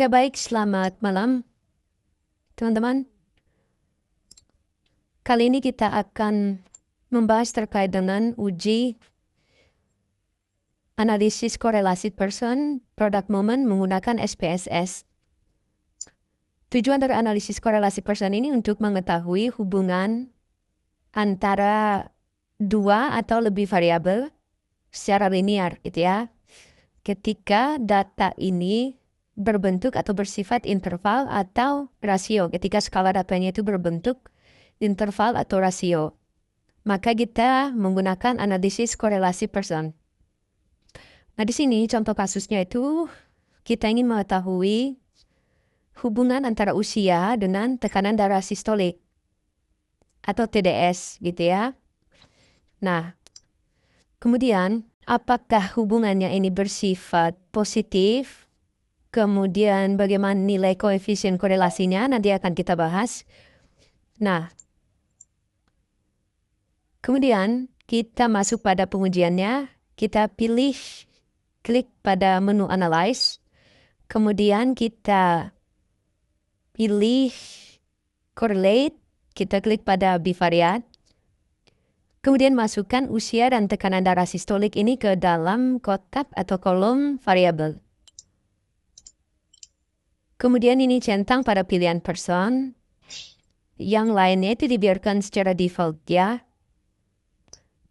Ya baik, selamat malam teman-teman. Kali ini kita akan membahas terkait dengan uji analisis korelasi person product moment menggunakan SPSS. Tujuan dari analisis korelasi person ini untuk mengetahui hubungan antara dua atau lebih variabel secara linear gitu ya. Ketika data ini berbentuk atau bersifat interval atau rasio, ketika skala datanya itu berbentuk interval atau rasio, maka kita menggunakan analisis korelasi person. Nah, di sini contoh kasusnya itu kita ingin mengetahui hubungan antara usia dengan tekanan darah sistolik atau TDS gitu ya. Nah, kemudian apakah hubungannya ini bersifat positif? Kemudian bagaimana nilai koefisien korelasinya nanti akan kita bahas. Nah, kemudian kita masuk pada pengujiannya, kita klik pada menu Analyze, kemudian kita pilih Correlate, kita klik pada bivariat, kemudian masukkan usia dan tekanan darah sistolik ini ke dalam kotak atau kolom variabel. Kemudian ini centang pada pilihan person, yang lainnya itu dibiarkan secara default ya.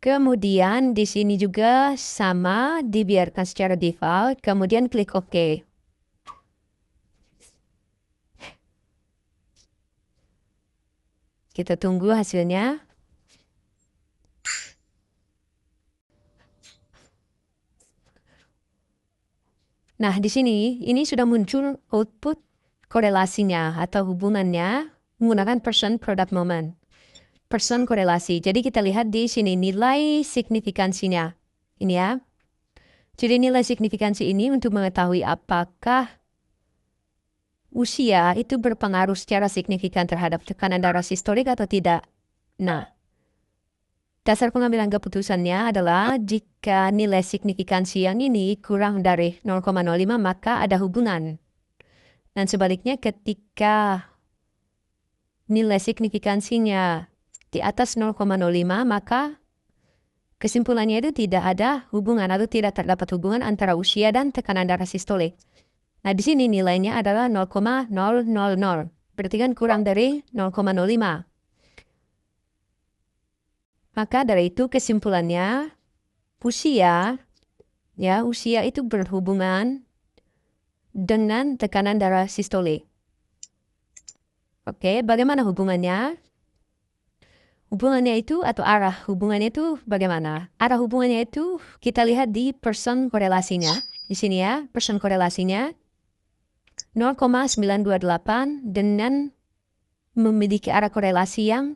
Kemudian di sini juga sama, dibiarkan secara default, kemudian klik OK. Kita tunggu hasilnya. Nah, di sini ini sudah muncul output korelasinya atau hubungannya menggunakan person product moment. Person korelasi. Jadi kita lihat di sini nilai signifikansinya. Ini ya. Jadi nilai signifikansi ini untuk mengetahui apakah usia itu berpengaruh secara signifikan terhadap tekanan darah sistolik atau tidak. Nah, dasar pengambilan keputusannya adalah jika nilai signifikansi yang ini kurang dari 0,05 maka ada hubungan. Dan sebaliknya ketika nilai signifikansinya di atas 0,05 maka kesimpulannya itu tidak ada hubungan atau tidak terdapat hubungan antara usia dan tekanan darah sistolik. Nah, di sini nilainya adalah 0,000. Berarti kan kurang dari 0,05. Maka dari itu kesimpulannya usia itu berhubungan dengan tekanan darah sistolik. Oke, bagaimana hubungannya? Hubungannya itu atau arah hubungannya itu bagaimana? Arah hubungannya itu kita lihat di person korelasinya. Di sini ya, person korelasinya 0,928 dengan memiliki arah korelasi yang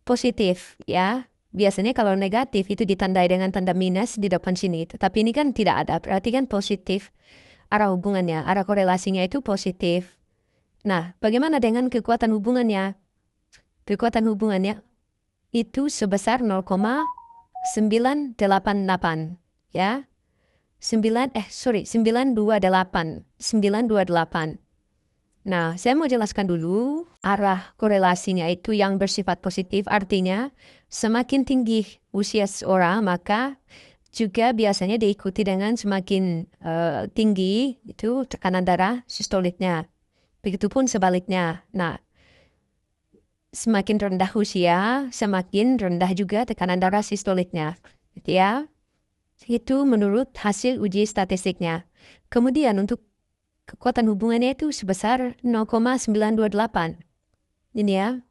positif ya. Biasanya kalau negatif itu ditandai dengan tanda minus di depan sini. Tetapi ini kan tidak ada, berarti kan positif arah hubungannya, arah korelasinya itu positif. Nah, bagaimana dengan kekuatan hubungannya? Kekuatan hubungannya itu sebesar 0,988 ya. 928. Nah, saya mau jelaskan dulu arah korelasinya itu yang bersifat positif, artinya semakin tinggi usia seseorang maka juga biasanya diikuti dengan semakin tinggi itu tekanan darah sistoliknya. Begitupun sebaliknya. Nah, semakin rendah usia, semakin rendah juga tekanan darah sistoliknya. Gitu ya. Itu menurut hasil uji statistiknya. Kemudian untuk kekuatan hubungannya itu sebesar 0,928. Ini ya.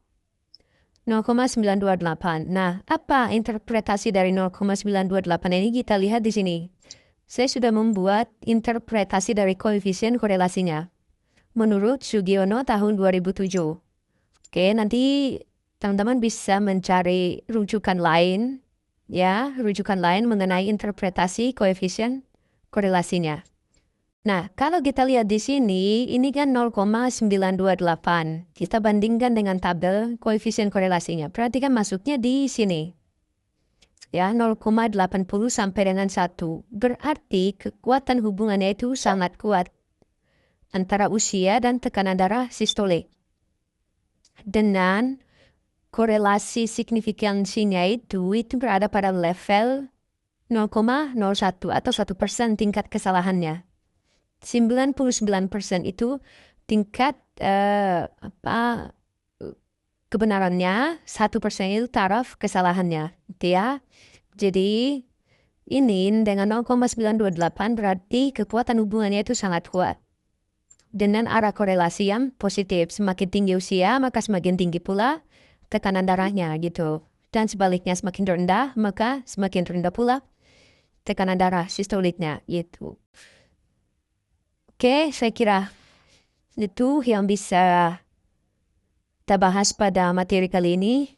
0,928. Nah, apa interpretasi dari 0,928 ini kita lihat di sini. Saya sudah membuat interpretasi dari koefisien korelasinya. Menurut Sugiono tahun 2007. Oke, nanti teman-teman bisa mencari rujukan lain, ya, rujukan lain mengenai interpretasi koefisien korelasinya. Nah, kalau kita lihat di sini, ini kan 0,928. Kita bandingkan dengan tabel koefisien korelasinya. Perhatikan masuknya di sini. Ya, 0,80 sampai dengan 1. Berarti kekuatan hubungannya itu sangat kuat. antara usia dan tekanan darah sistolik. Dengan korelasi signifikansinya itu berada pada level 0,01 atau 1% tingkat kesalahannya. 99% itu tingkat kebenarannya, 1% itu taraf kesalahannya. Ya. Jadi ini dengan 0,928 berarti kekuatan hubungannya itu sangat kuat. Dengan arah korelasi yang positif, semakin tinggi usia maka semakin tinggi pula tekanan darahnya gitu. Dan sebaliknya semakin rendah maka semakin rendah pula tekanan darah sistoliknya gitu. Oke, saya kira itu yang bisa kita bahas pada materi kali ini.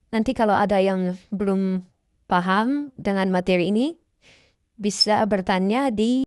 Nanti kalau ada yang belum paham dengan materi ini, bisa bertanya di